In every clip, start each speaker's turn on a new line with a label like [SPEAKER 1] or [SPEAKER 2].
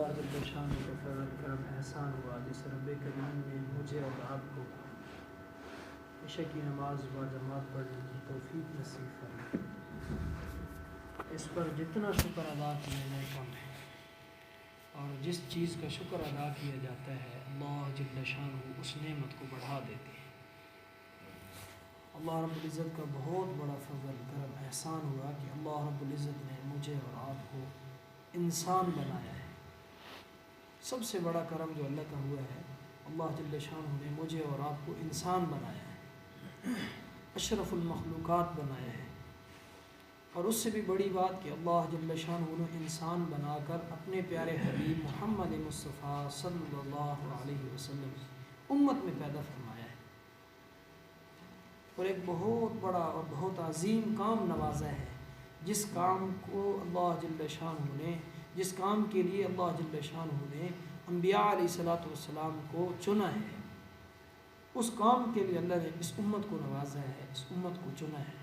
[SPEAKER 1] اللہ جل شانہ کا فضل کرم احسان ہوا جس رب کریم نے مجھے اور آپ کو عشاء کی نماز با جماعت پڑھنے کی توفیق نصیب فرمائی۔ اس پر جتنا شکر ادا کیا جائے کم ہے، اور جس چیز کا شکر ادا کیا جاتا ہے اللہ جل شانہ اس نعمت کو بڑھا دیتے ہیں۔ اللہ رب العزت کا بہت بڑا فضل کرم احسان ہوا کہ اللہ رب العزت نے مجھے اور آپ کو انسان بنایا ہے۔ سب سے بڑا کرم جو اللہ کا ہوا ہے، اللہ جل شانہ نے مجھے اور آپ کو انسان بنایا ہے، اشرف المخلوقات بنایا ہے۔ اور اس سے بھی بڑی بات کہ اللہ جل شانہ نے انسان بنا کر اپنے پیارے حبیب محمد مصطفیٰ صلی اللہ علیہ وسلم امت میں پیدا فرمایا ہے، اور ایک بہت بڑا اور بہت عظیم کام نوازا ہے، جس کام کو اللہ جل شانہ نے، جس کام کے لیے اللہ جل شانہ نے انبیاء علیہ الصلوۃ والسلام کو چنا ہے، اس کام کے لیے اللہ نے اس امت کو نوازا ہے، اس امت کو چنا ہے۔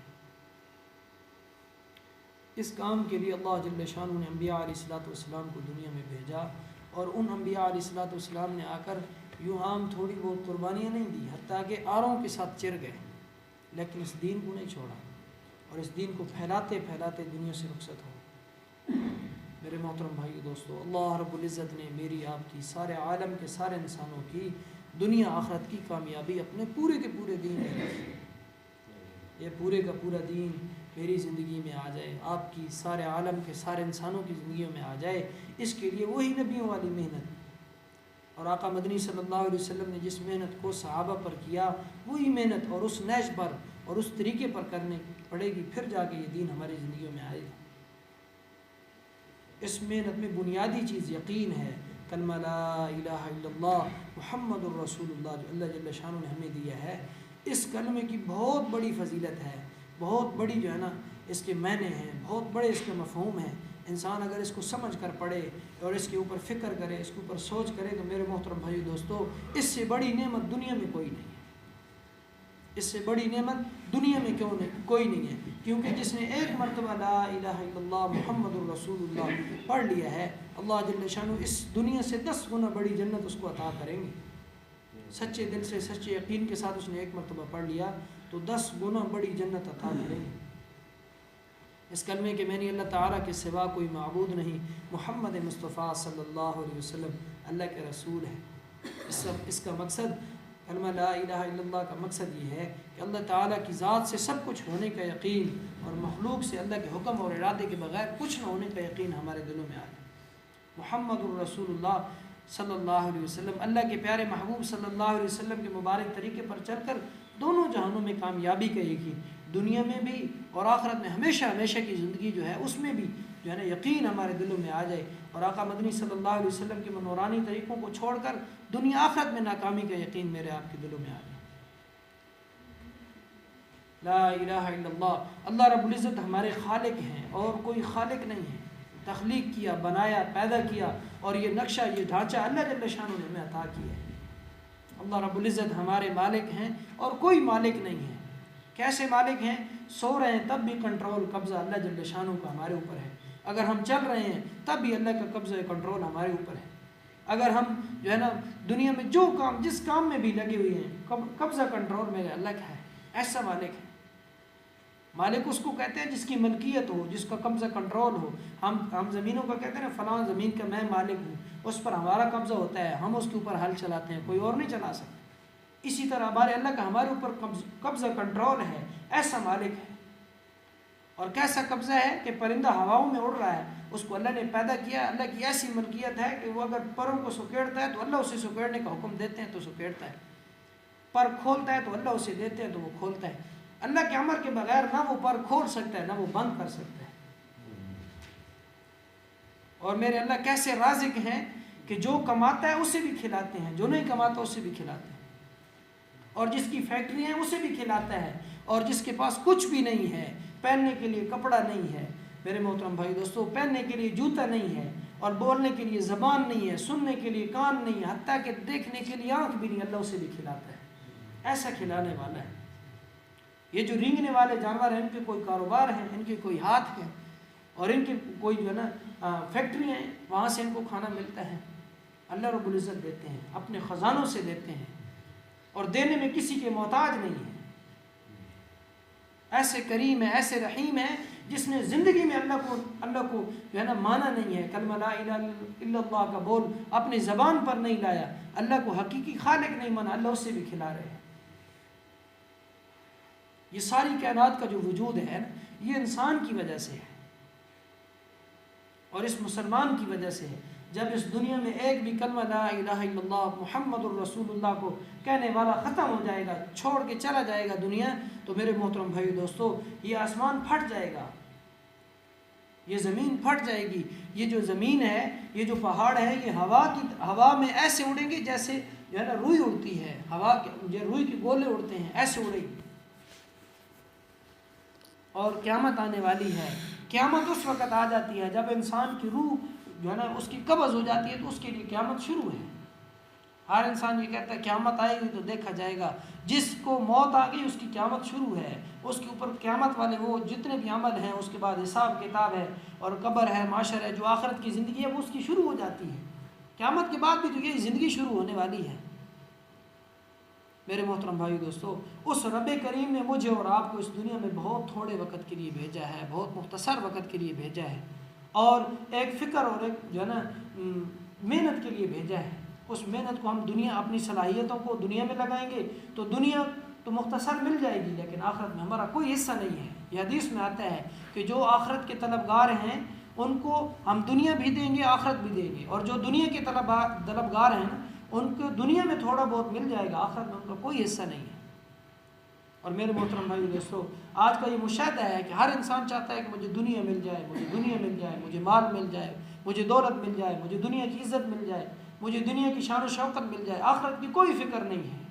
[SPEAKER 1] اس کام کے لیے اللہ جل شانہ نے انبیاء علیہ الصلوۃ والسلام کو دنیا میں بھیجا، اور ان انبیاء علیہ الصلوۃ والسلام نے آ کر یوں عام تھوڑی بہت قربانیاں نہیں دی، حتیٰ کہ آروں کے ساتھ چر گئے، لیکن اس دین کو نہیں چھوڑا، اور اس دین کو پھیلاتے پھیلاتے دنیا سے رخصت ہو۔ میرے محترم بھائی دوستو، اللہ رب العزت نے میری آپ کی، سارے عالم کے سارے انسانوں کی دنیا آخرت کی کامیابی اپنے پورے کے پورے دین میں رکھی۔ یہ پورے کا پورا دین میری زندگی میں آ جائے، آپ کی، سارے عالم کے سارے انسانوں کی زندگیوں میں آ جائے، اس کے لیے وہی نبیوں والی محنت، اور آقا مدنی صلی اللہ علیہ وسلم نے جس محنت کو صحابہ پر کیا، وہی محنت اور اس نیش پر اور اس طریقے پر کرنے پڑے گی، پھر جا کے یہ دین ہماری زندگیوں میں آئے گا۔ اس محنت میں بنیادی چیز یقین ہے، کلمہ لا الہ الا اللہ محمد الرسول اللہ جو اللہ جل شانہ نے ہمیں دیا ہے۔ اس کلمے کی بہت بڑی فضیلت ہے، بہت بڑی جو ہے نا اس کے معنی ہیں، بہت بڑے اس کے مفہوم ہیں۔ انسان اگر اس کو سمجھ کر پڑھے اور اس کے اوپر فکر کرے، اس کے اوپر سوچ کرے، تو میرے محترم بھائی دوستو، اس سے بڑی نعمت دنیا میں کوئی نہیں ہے۔ اس سے بڑی نعمت دنیا میں کوئی نہیں ہے، کیونکہ جس نے ایک مرتبہ لا الہ الا اللہ محمد الرسول اللہ پڑھ لیا ہے، اللہ جل شانہ اس دنیا سے 10 گنا بڑی جنت اس کو عطا کریں گے۔ سچے دل سے، سچے یقین کے ساتھ اس نے ایک مرتبہ پڑھ لیا تو 10 گنا بڑی جنت عطا کریں گے۔ اس کلمے کے معنی اللہ تعالیٰ کے سوا کوئی معبود نہیں، محمد مصطفیٰ صلی اللہ علیہ وسلم اللہ کے رسول ہے۔ اس کا مقصد، کلمہ لا الہ الا اللہ کا مقصد یہ ہے کہ اللہ تعالیٰ کی ذات سے سب کچھ ہونے کا یقین، اور مخلوق سے اللہ کے حکم اور ارادے کے بغیر کچھ نہ ہونے کا یقین ہمارے دلوں میں آ جائے۔ محمد الرسول اللہ صلی اللہ علیہ وسلم، اللہ کے پیارے محبوب صلی اللہ علیہ وسلم کے مبارک طریقے پر چل کر دونوں جہانوں میں کامیابی کا یقین، دنیا میں بھی اور آخرت میں، ہمیشہ ہمیشہ کی زندگی جو ہے اس میں بھی جو ہے نا یقین ہمارے دلوں میں آ جائے، اور آقا مدنی صلی اللہ علیہ وسلم کے نورانی طریقوں کو چھوڑ کر دنیا آخرت میں ناکامی کا یقین میرے آپ کے دلوں میں آ جائے۔ لا الہ الا اللہ، اللہ رب العزت ہمارے خالق ہیں اور کوئی خالق نہیں ہے۔ تخلیق کیا، بنایا، پیدا کیا، اور یہ نقشہ، یہ ڈھانچہ اللہ جل شانہ نے ہمیں عطا کیا ہے۔ اللہ رب العزت ہمارے مالک ہیں اور کوئی مالک نہیں ہے۔ کیسے مالک ہیں؟ سو رہے ہیں تب بھی کنٹرول، قبضہ اللہ جل شانہ کا ہمارے اوپر ہے۔ اگر ہم چل رہے ہیں تب بھی اللہ کا قبضہ کنٹرول ہمارے اوپر ہے۔ اگر ہم جو ہے نا دنیا میں جو کام، جس کام میں بھی لگے ہوئے ہیں، قبضہ کنٹرول میں اللہ کا ہے۔ ایسا مالک ہے۔ مالک اس کو کہتے ہیں جس کی ملکیت ہو، جس کا قبضہ کنٹرول ہو۔ ہم زمینوں کا کہتے ہیں نا، فلاں زمین کا میں مالک ہوں، اس پر ہمارا قبضہ ہوتا ہے، ہم اس کے اوپر حل چلاتے ہیں، کوئی اور نہیں چلا سکتا۔ اسی طرح ہمارے اللہ کا ہمارے اوپر قبضہ کنٹرول ہے، ایسا مالک ہے۔ اور کیسا قبضہ ہے کہ پرندہ ہواؤں میں اڑ رہا ہے، اس کو اللہ نے پیدا کیا، اللہ کی ایسی ملکیت ہے کہ وہ اگر پروں کو سکیڑتا ہے تو اللہ اسے سکیڑنے کا حکم دیتے ہیں تو سکیڑتا ہے، پر کھولتا ہے تو اللہ اسے دیتے ہیں تو وہ کھولتا ہے۔ اللہ کے امر کے بغیر نہ وہ پر کھول سکتا ہے نہ وہ بند کر سکتا ہے۔ اور میرے اللہ کیسے رازق ہیں کہ جو کماتا ہے اسے بھی کھلاتے ہیں، جو نہیں کماتا اسے بھی کھلاتے ہیں، اور جس کی فیکٹری ہے اسے بھی کھلاتا ہے، اور جس کے پاس کچھ بھی نہیں ہے، پہننے کے لیے کپڑا نہیں ہے، میرے محترم بھائی دوستو، پہننے کے لیے جوتا نہیں ہے، اور بولنے کے لیے زبان نہیں ہے، سننے کے لیے کان نہیں ہے، حتیٰ کہ دیکھنے کے لیے آنکھ بھی نہیں، اللہ اسے بھی کھلاتا ہے۔ ایسا کھلانے والا ہے۔ یہ جو رینگنے والے جانور ہیں، ان کے کوئی کاروبار ہیں، ان کے کوئی ہاتھ ہیں، اور ان کی کوئی جو ہے نا فیکٹری ہیں، وہاں سے ان کو کھانا ملتا ہے. اللہ رب العزت دیتے ہیں، اپنے خزانوں سے دیتے ہیں، اور دینے میں کسی کے محتاج نہیں ہے. ایسے کریم ہے، ایسے رحیم ہے، جس نے زندگی میں اللہ کو جو ہے نا مانا نہیں ہے، کلمہ لا الہ الا اللہ کا بول اپنی زبان پر نہیں لایا، اللہ کو حقیقی خالق نہیں مانا، اللہ اس سے بھی کھلا رہے ہیں. یہ ساری کائنات کا جو وجود ہے یہ انسان کی وجہ سے ہے اور اس مسلمان کی وجہ سے ہے. جب اس دنیا میں ایک بھی کلمہ لا الہ الا اللہ محمد الرسول اللہ کو کہنے والا ختم ہو جائے گا، چھوڑ کے چلا جائے گا دنیا، تو میرے محترم بھائی دوستو، یہ آسمان پھٹ جائے گا، یہ زمین پھٹ جائے گی. یہ جو زمین ہے، یہ جو پہاڑ ہے، یہ ہوا میں ایسے اڑیں گے جیسے جو ہے نا روئی اڑتی ہے، ہوا کے روئی کے گولے اڑتے ہیں، ایسے اڑے گی. اور قیامت آنے والی ہے. قیامت اس وقت آ جاتی ہے جب انسان کی روح جو ہے نا اس کی قبض ہو جاتی ہے، تو اس کے لیے قیامت شروع ہے. ہر انسان یہ کہتا ہے قیامت آئے گی تو دیکھا جائے گا. جس کو موت آ گئی اس کی قیامت شروع ہے، اس کے اوپر قیامت والے وہ جتنے بھی عمل ہیں، اس کے بعد حساب کتاب ہے، اور قبر ہے، معاشر ہے، جو آخرت کی زندگی ہے وہ اس کی شروع ہو جاتی ہے. قیامت کے بعد بھی تو یہ زندگی شروع ہونے والی ہے. میرے محترم بھائی دوستو، اس رب کریم نے مجھے اور آپ کو اس دنیا میں بہت تھوڑے وقت کے لیے بھیجا ہے، بہت مختصر وقت کے لیے بھیجا ہے، اور ایک فکر اور ایک جو ہے نا محنت کے لیے بھیجا ہے. اس محنت کو ہم اپنی صلاحیتوں کو دنیا میں لگائیں گے تو دنیا تو مختصر مل جائے گی، لیکن آخرت میں ہمارا کوئی حصہ نہیں ہے. یہ حدیث میں آتا ہے کہ جو آخرت کے طلبگار ہیں ان کو ہم دنیا بھی دیں گے، آخرت بھی دیں گے، اور جو دنیا کے طلبگار ہیں ان کو دنیا میں تھوڑا بہت مل جائے گا، آخرت میں ان کا کوئی حصہ نہیں ہے. اور میرے محترم بھائی دوستو، آج کا یہ مشاہدہ ہے کہ ہر انسان چاہتا ہے کہ مجھے دنیا مل جائے، مجھے دنیا مل جائے، مجھے مال مل جائے، مجھے دولت مل جائے، مجھے دنیا کی عزت مل جائے، مجھے دنیا کی شان و شوکت مل جائے. آخرت کی کوئی فکر نہیں ہے.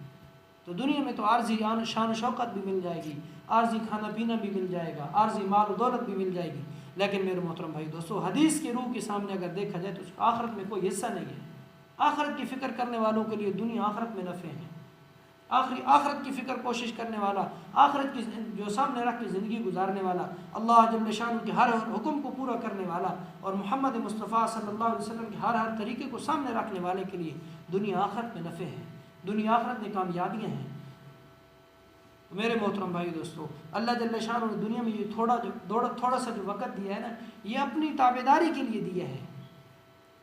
[SPEAKER 1] تو دنیا میں تو عارضی شان و شوکت بھی مل جائے گی، عارضی کھانا پینا بھی مل جائے گا، عارضی مال و دولت بھی مل جائے گی، لیکن میرے محترم بھائی دوستو، حدیث کی روح کے سامنے اگر دیکھا جائے تو آخرت میں کوئی حصہ نہیں ہے. آخرت کی فکر کرنے والوں کے لیے دنیا آخرت میں نفع ہے. آخرت کی فکر کوشش کرنے والا، آخرت کی جو سامنے رکھ کے زندگی گزارنے والا، اللہ جل شانہ کے ہر حکم کو پورا کرنے والا، اور محمد مصطفیٰ صلی اللہ علیہ وسلم کے ہر طریقے کو سامنے رکھنے والے کے لیے دنیا آخرت میں نفع ہے، دنیا آخرت میں کامیابیاں ہیں. میرے محترم بھائی دوستو، اللہ جل شانہ نے دنیا میں یہ تھوڑا سا جو وقت دیا ہے نا، یہ اپنی تابعداری کے لیے دیا ہے.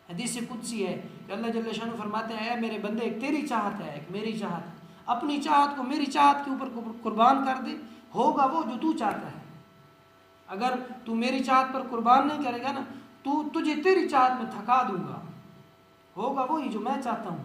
[SPEAKER 1] حدیث قدسی ہے کہ اللہ جل شانہ فرماتے ہیں، اے میرے بندے، ایک تیری چاہت ہے، ایک میری چاہت ہے. اپنی چاہت کو میری چاہت کے اوپر قربان کر دے، ہوگا وہ جو تو چاہتا ہے. اگر تو میری چاہت پر قربان نہیں کرے گا نا، تو تجھے تیری چاہت میں تھکا دوں گا. ہوگا وہی جو میں چاہتا ہوں،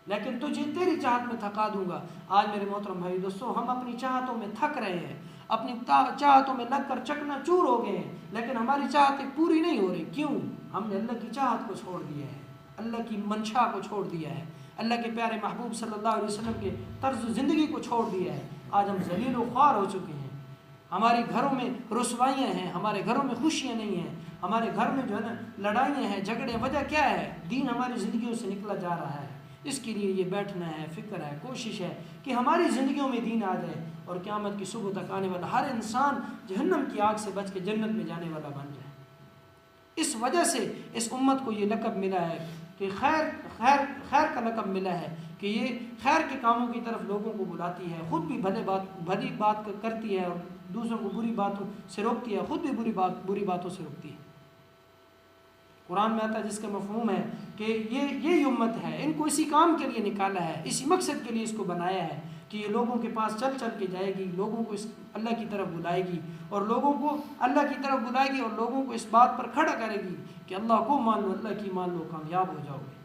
[SPEAKER 1] لیکن تجھے تیری چاہت میں تھکا دوں گا. آج میرے محترم بھائی دوستو، ہم اپنی چاہتوں میں تھک رہے ہیں، اپنی چاہتوں میں لگ کر چکنا چور ہو گئے ہیں، لیکن ہماری چاہتیں پوری نہیں ہو رہی. کیوں؟ ہم نے اللہ کی چاہت کو چھوڑ دیا ہے، اللہ کی منشا کو چھوڑ دیا ہے، اللہ کے پیارے محبوب صلی اللہ علیہ وسلم کے طرز زندگی کو چھوڑ دیا ہے. آج ہم ذلیل و خوار ہو چکے ہیں. ہمارے گھروں میں رسوائیاں ہیں، ہمارے گھروں میں خوشیاں نہیں ہیں، ہمارے گھر میں جو ہے نا لڑائیاں ہیں، جھگڑے. وجہ کیا ہے؟ دین ہماری زندگیوں سے نکلا جا رہا ہے. اس کے لیے یہ بیٹھنا ہے، فکر ہے، کوشش ہے کہ ہماری زندگیوں میں دین آ جائے، اور قیامت کی صبح تک آنے والا ہر انسان جہنم کی آگ سے بچ کے جنت میں جانے والا بن جائے. اس وجہ سے اس امت کو یہ لقب ملا ہے کہ خیر کا لقب ملا ہے، کہ یہ خیر کے کاموں کی طرف لوگوں کو بلاتی ہے، خود بھی بھلی بات کرتی ہے اور دوسروں کو بری باتوں سے روکتی ہے، خود بھی بری باتوں سے روکتی ہے. قرآن میں آتا ہے جس کا مفہوم ہے کہ یہ امت ہے، ان کو اسی کام کے لیے نکالا ہے، اسی مقصد کے لیے اس کو بنایا ہے کہ یہ لوگوں کے پاس چل کے جائے گی، لوگوں کو اس اللہ کی طرف بلائے گی، اور لوگوں کو اللہ کی طرف بلائے گی، اور لوگوں کو اس بات پر کھڑا کرے گی کہ اللہ کو مان لو، اللہ کی مان لو، کامیاب ہو جاؤ گے.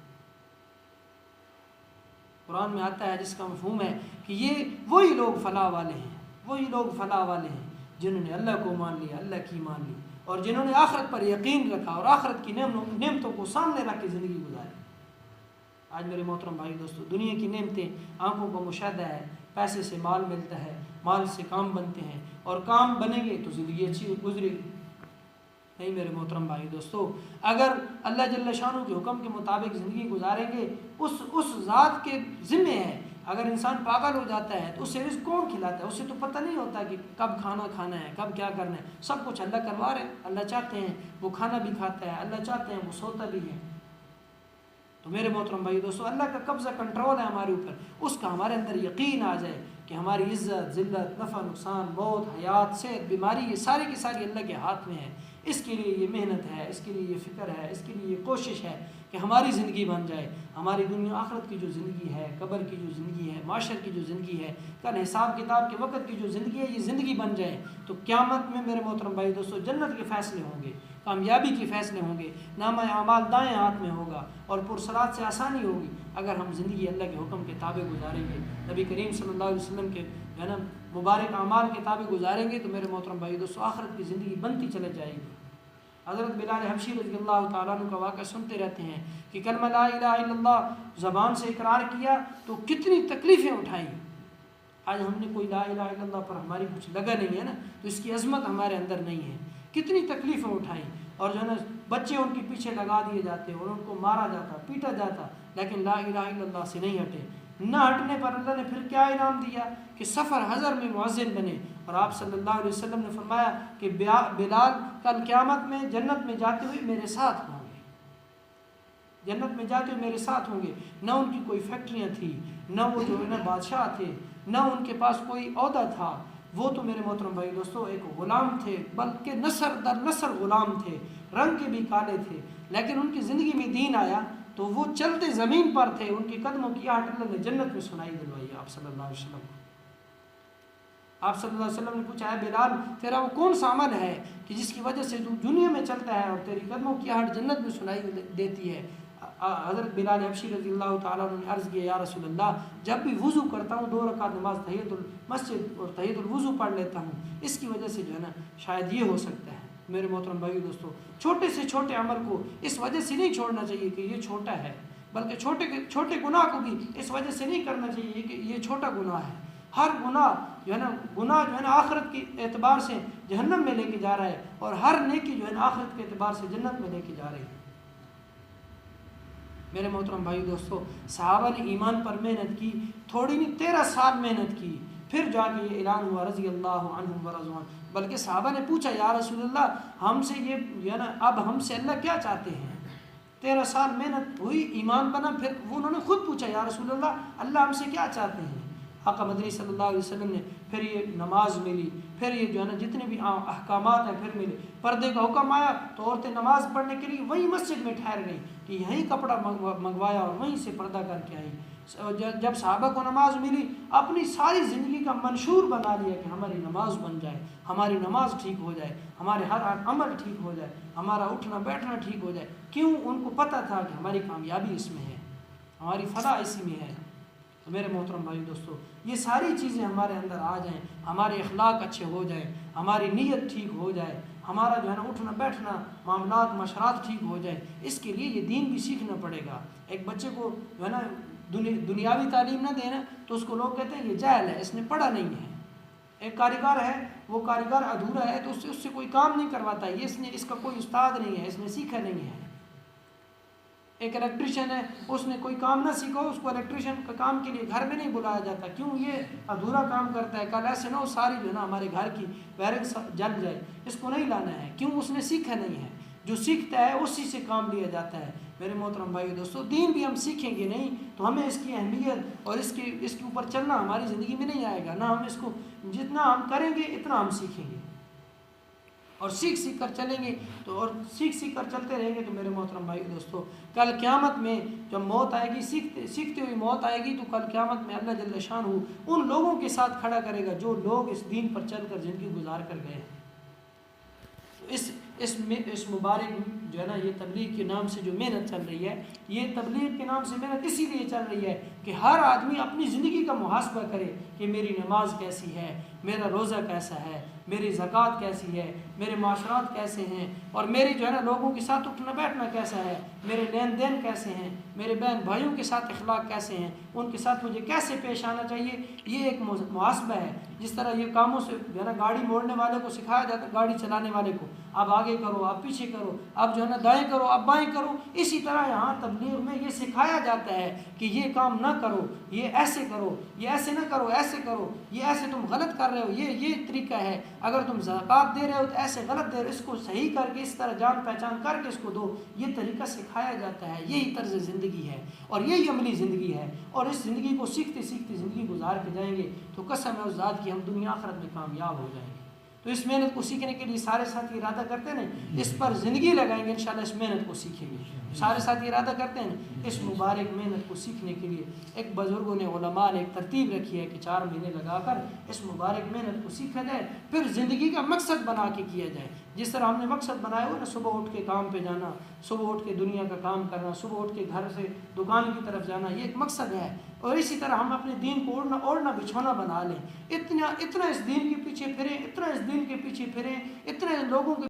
[SPEAKER 1] قرآن میں آتا ہے جس کا مفہوم ہے کہ یہ وہی لوگ فلاح والے ہیں، وہی لوگ فلاح والے ہیں جنہوں نے اللہ کو مان لیا، اللہ کی مان لی، اور جنہوں نے آخرت پر یقین رکھا اور آخرت کی نعمتوں کو سامنے رکھ کے زندگی گزاری. آج میرے محترم بھائی دوستو، دنیا کی نعمتیں آنکھوں کا مشاہدہ ہے، پیسے سے مال ملتا ہے، مال سے کام بنتے ہیں، اور کام بنیں گے تو زندگی اچھی گزرے گی. نہیں میرے محترم بھائی دوستو، اگر اللہ جل شانہ کے حکم کے مطابق زندگی گزاریں گے، اس ذات کے ذمہ ہے اگر انسان پاگل ہو جاتا ہے تو اسے رزق کون کھلاتا ہے؟ اسے تو پتہ نہیں ہوتا کہ کب کھانا کھانا ہے، کب کیا کرنا ہے. سب کچھ اللہ کروا رہے ہیں. اللہ چاہتے ہیں وہ کھانا بھی کھاتا ہے، اللہ چاہتے ہیں وہ سوتا بھی ہے. تو میرے محترم بھائی دوستو، اللہ کا قبضہ کنٹرول ہے ہمارے اوپر. اس کا ہمارے اندر یقین آ جائے کہ ہماری عزت، ذلت، نفع، نقصان، موت، حیات، صحت، بیماری، یہ ساری کی ساری اللہ کے ہاتھ میں ہے. اس کے لیے یہ محنت ہے، اس کے لیے یہ فکر ہے، اس کے لیے یہ کوشش ہے کہ ہماری زندگی بن جائے. ہماری دنیا آخرت کی جو زندگی ہے، قبر کی جو زندگی ہے، معاشر کی جو زندگی ہے، کل حساب کتاب کے وقت کی جو زندگی ہے، یہ زندگی بن جائے. تو قیامت میں میرے محترم بھائی دوستو جنت کے فیصلے ہوں گے، کامیابی کے فیصلے ہوں گے. نامہ اعمال دائیں ہاتھ میں ہوگا اور پرصراط سے آسانی ہوگی اگر ہم زندگی اللہ کے حکم کے تابع گزاریں گے. نبی کریم صلی اللہ علیہ وسلم کے ہے نا مبارک اعمال کے تابع گزاریں گے تو میرے محترم بھائی دوستو آخرت کی زندگی بنتی چلے جائے گی. حضرت بلال حبشی رضی اللہ تعالیٰ عنہ کا واقعہ سنتے رہتے ہیں کہ کلمہ لا الہ الا اللہ زبان سے اقرار کیا تو کتنی تکلیفیں اٹھائیں. آج ہم نے کوئی لا الہ الا اللہ پر ہماری کچھ لگا نہیں ہے نا، تو اس کی عظمت ہمارے اندر نہیں ہے. کتنی تکلیفیں اٹھائیں اور جو ہے نا بچے ان کے پیچھے لگا دیے جاتے اور ان کو مارا جاتا، پیٹا جاتا، لیکن لا الہ الا اللہ سے نہیں ہٹے. نہ ہٹنے پر اللہ نے پھر کیا انعام دیا کہ سفر حضر میں مؤذن بنے. اور آپ صلی اللہ علیہ وسلم نے فرمایا کہ بلال کل قیامت میں جنت میں جاتے ہوئے میرے ساتھ ہوں گے، جنت میں جاتے ہوئے میرے ساتھ ہوں گے. نہ ان کی کوئی فیکٹریاں تھیں، نہ وہ جو ہے نا بادشاہ تھے، نہ ان کے پاس کوئی عہدہ تھا. وہ تو میرے محترم بھائی دوستو ایک غلام تھے، بلکہ نسل در نسل غلام تھے، رنگ کے بھی کالے تھے. لیکن ان کی زندگی میں دین آیا تو وہ چلتے زمین پر تھے. ان کے قدموں کی آہٹ اللہ نے جنت میں سنائی دلوائی آپ صلی اللہ علیہ وسلم. آپ صلی اللہ علیہ وسلم نے پوچھا ہے بلال تیرا وہ کون سا عمل ہے کہ جس کی وجہ سے تو دنیا میں چلتا ہے اور تیری قدموں کی آہٹ جنت میں سنائی دیتی ہے؟ حضرت بلال حبشی رضی اللہ تعالیٰ عنہ نے عرض کیا یا رسول اللہ جب بھی وضو کرتا ہوں 2 رکعت نماز تحیۃ المسجد اور تحیۃ الوضو پڑھ لیتا ہوں، اس کی وجہ سے جو ہے نا شاید یہ ہو سکتا ہے. میرے محترم بھائی دوستو چھوٹے سے چھوٹے عمل کو اس وجہ سے نہیں چھوڑنا چاہیے کہ یہ چھوٹا ہے، بلکہ چھوٹے گناہ کو بھی اس وجہ سے نہیں کرنا چاہیے کہ یہ چھوٹا گناہ ہے. ہر گناہ جو ہے نا آخرت کے اعتبار سے جہنم میں لے کے جا رہا ہے اور ہر نیکی جو ہے نا آخرت کے اعتبار سے جنت میں لے کے جا رہی ہے. میرے محترم بھائی دوستو صحابہ نے ایمان پر محنت کی، تھوڑی نہیں 13 سال محنت کی، پھر جا کے یہ اعلان ہوا رضی اللہ عنہم ورضوان. بلکہ صحابہ نے پوچھا یا رسول اللہ ہم سے یہ جو ہے نا اب ہم سے اللہ کیا چاہتے ہیں؟ 13 سال محنت ہوئی، ایمان بنا، پھر وہ انہوں نے خود پوچھا یا رسول اللہ ہم سے کیا چاہتے ہیں؟ آقا مدنی صلی اللہ علیہ وسلم نے پھر یہ نماز ملی، پھر یہ جو ہے نا جتنے بھی احکامات ہیں پھر ملے. پردے کا حکم آیا تو عورتیں نماز پڑھنے کے لیے وہی مسجد میں ٹھہر گئیں کہ یہیں کپڑا منگوایا اور وہیں سے پردہ کر کے آئی. جب صحابہ کو نماز ملی اپنی ساری زندگی کا منشور بنا لیا کہ ہماری نماز بن جائے، ہماری نماز ٹھیک ہو جائے، ہمارے ہر عمل ٹھیک ہو جائے، ہمارا اٹھنا بیٹھنا ٹھیک ہو جائے. کیوں؟ ان کو پتہ تھا کہ ہماری کامیابی اس میں ہے، ہماری فلاح اسی میں ہے. تو میرے محترم بھائی دوستو یہ ساری چیزیں ہمارے اندر آ جائیں، ہمارے اخلاق اچھے ہو جائیں، ہماری نیت ٹھیک ہو جائے، ہمارا جو ہے نا اٹھنا بیٹھنا معاملات معاشرات ٹھیک ہو جائے. اس کے لیے یہ دین بھی سیکھنا پڑے گا. ایک بچے کو جو ہے نا دنیاوی تعلیم نہ دینا تو اس کو لوگ کہتے ہیں یہ جاہل ہے، اس نے پڑھا نہیں ہے. ایک کاریگر ہے، وہ کاریگر ادھورا ہے تو اس سے کوئی کام نہیں کرواتا ہے، اس کا کوئی استاد نہیں ہے، اس نے سیکھا نہیں ہے. ایک الیکٹریشین ہے، اس نے کوئی کام نہ سیکھا، اس کو الیکٹریشین کا کام کے لیے گھر میں نہیں بلایا جاتا. کیوں؟ یہ ادھورا کام کرتا ہے. کل ایسے نہ ہو ساری جو ہے نا ہمارے گھر کی وائرنگ جل جائے، اس کو نہیں لانا ہے. کیوں؟ اس نے سیکھا نہیں ہے. جو سیکھتا ہے اسی سے کام لیا جاتا ہے. میرے محترم بھائی دوستو دین بھی ہم سیکھیں گے نہیں تو ہمیں اس کی اہمیت اور اس کے اوپر چلنا ہماری زندگی میں نہیں آئے گا. نہ ہم اس کو جتنا ہم کریں گے اتنا ہم سیکھیں گے اور سیکھ کر چلیں گے تو اور سیکھ کر چلتے رہیں گے تو میرے محترم بھائی دوستو کل قیامت میں جب موت آئے گی، سیکھتے ہوئی موت آئے گی تو کل قیامت میں اللہ جل شانہ ان لوگوں کے ساتھ کھڑا کرے گا جو لوگ اس دین پر چل کر زندگی گزار کر گئے ہیں. اس مبارک جو ہے نا یہ تبلیغ کے نام سے جو محنت چل رہی ہے، یہ تبلیغ کے نام سے محنت اسی لیے چل رہی ہے کہ ہر آدمی اپنی زندگی کا محاسبہ کرے کہ میری نماز کیسی ہے، میرا روزہ کیسا ہے، میری زکوٰۃ کیسی ہے، میرے معاشرات کیسے ہیں، اور میری جو ہے نا لوگوں کے ساتھ اٹھنا بیٹھنا کیسا ہے، میرے لین دین کیسے ہیں، میرے بہن بھائیوں کے ساتھ اخلاق کیسے ہیں، ان کے ساتھ مجھے کیسے پیش آنا چاہیے. یہ ایک محاسبہ ہے. جس طرح یہ کاموں سے جو ہے نا گاڑی موڑنے والے کو سکھایا جاتا ہے، گاڑی چلانے والے کو اب آگے آگے کرو، آپ پیچھے کرو، آپ جو ہے نا دائیں کرو، آپ بائیں کرو. اسی طرح یہاں تبلیغ میں یہ سکھایا جاتا ہے کہ یہ کام نہ کرو، یہ ایسے کرو، یہ ایسے نہ کرو، ایسے کرو، یہ ایسے تم غلط کر رہے ہو، یہ طریقہ ہے. اگر تم زکوٰۃ دے رہے ہو تو ایسے غلط دے رہے ہو، اس کو صحیح کر کے اس طرح جان پہچان کر کے اس کو دو. یہ طریقہ سکھایا جاتا ہے. یہی طرز زندگی ہے اور یہی عملی زندگی ہے. اور اس زندگی کو سیکھتے سیکھتے زندگی گزار کے جائیں گے تو قسم ہے اس ذات کی ہم دنیا آخرت میں کامیاب ہو جائیں گے. تو اس محنت کو سیکھنے کے لیے سارے ساتھی ارادہ کرتے ہیں نا، اس پر زندگی لگائیں گے، انشاءاللہ اس محنت کو سیکھیں گے. سارے ساتھی ارادہ کرتے ہیں اس مبارک محنت کو سیکھنے کے لیے. ایک بزرگوں نے علماء نے ایک ترتیب رکھی ہے کہ 4 مہینے لگا کر اس مبارک محنت کو سیکھا جائے، پھر زندگی کا مقصد بنا کے کیا جائے. جس طرح ہم نے مقصد بنایا ہو نا، صبح اٹھ کے کام پہ جانا، صبح اٹھ کے دنیا کا کام کرنا، صبح اٹھ کے گھر سے دکان کی طرف جانا، یہ ایک مقصد ہے. اور اسی طرح ہم اپنے دین کو اوڑھنا بچھونا بنا لیں. اتنا اس دین کے پیچھے پھریں، اتنا اس دین کے پیچھے پھریں، اتنے لوگوں کے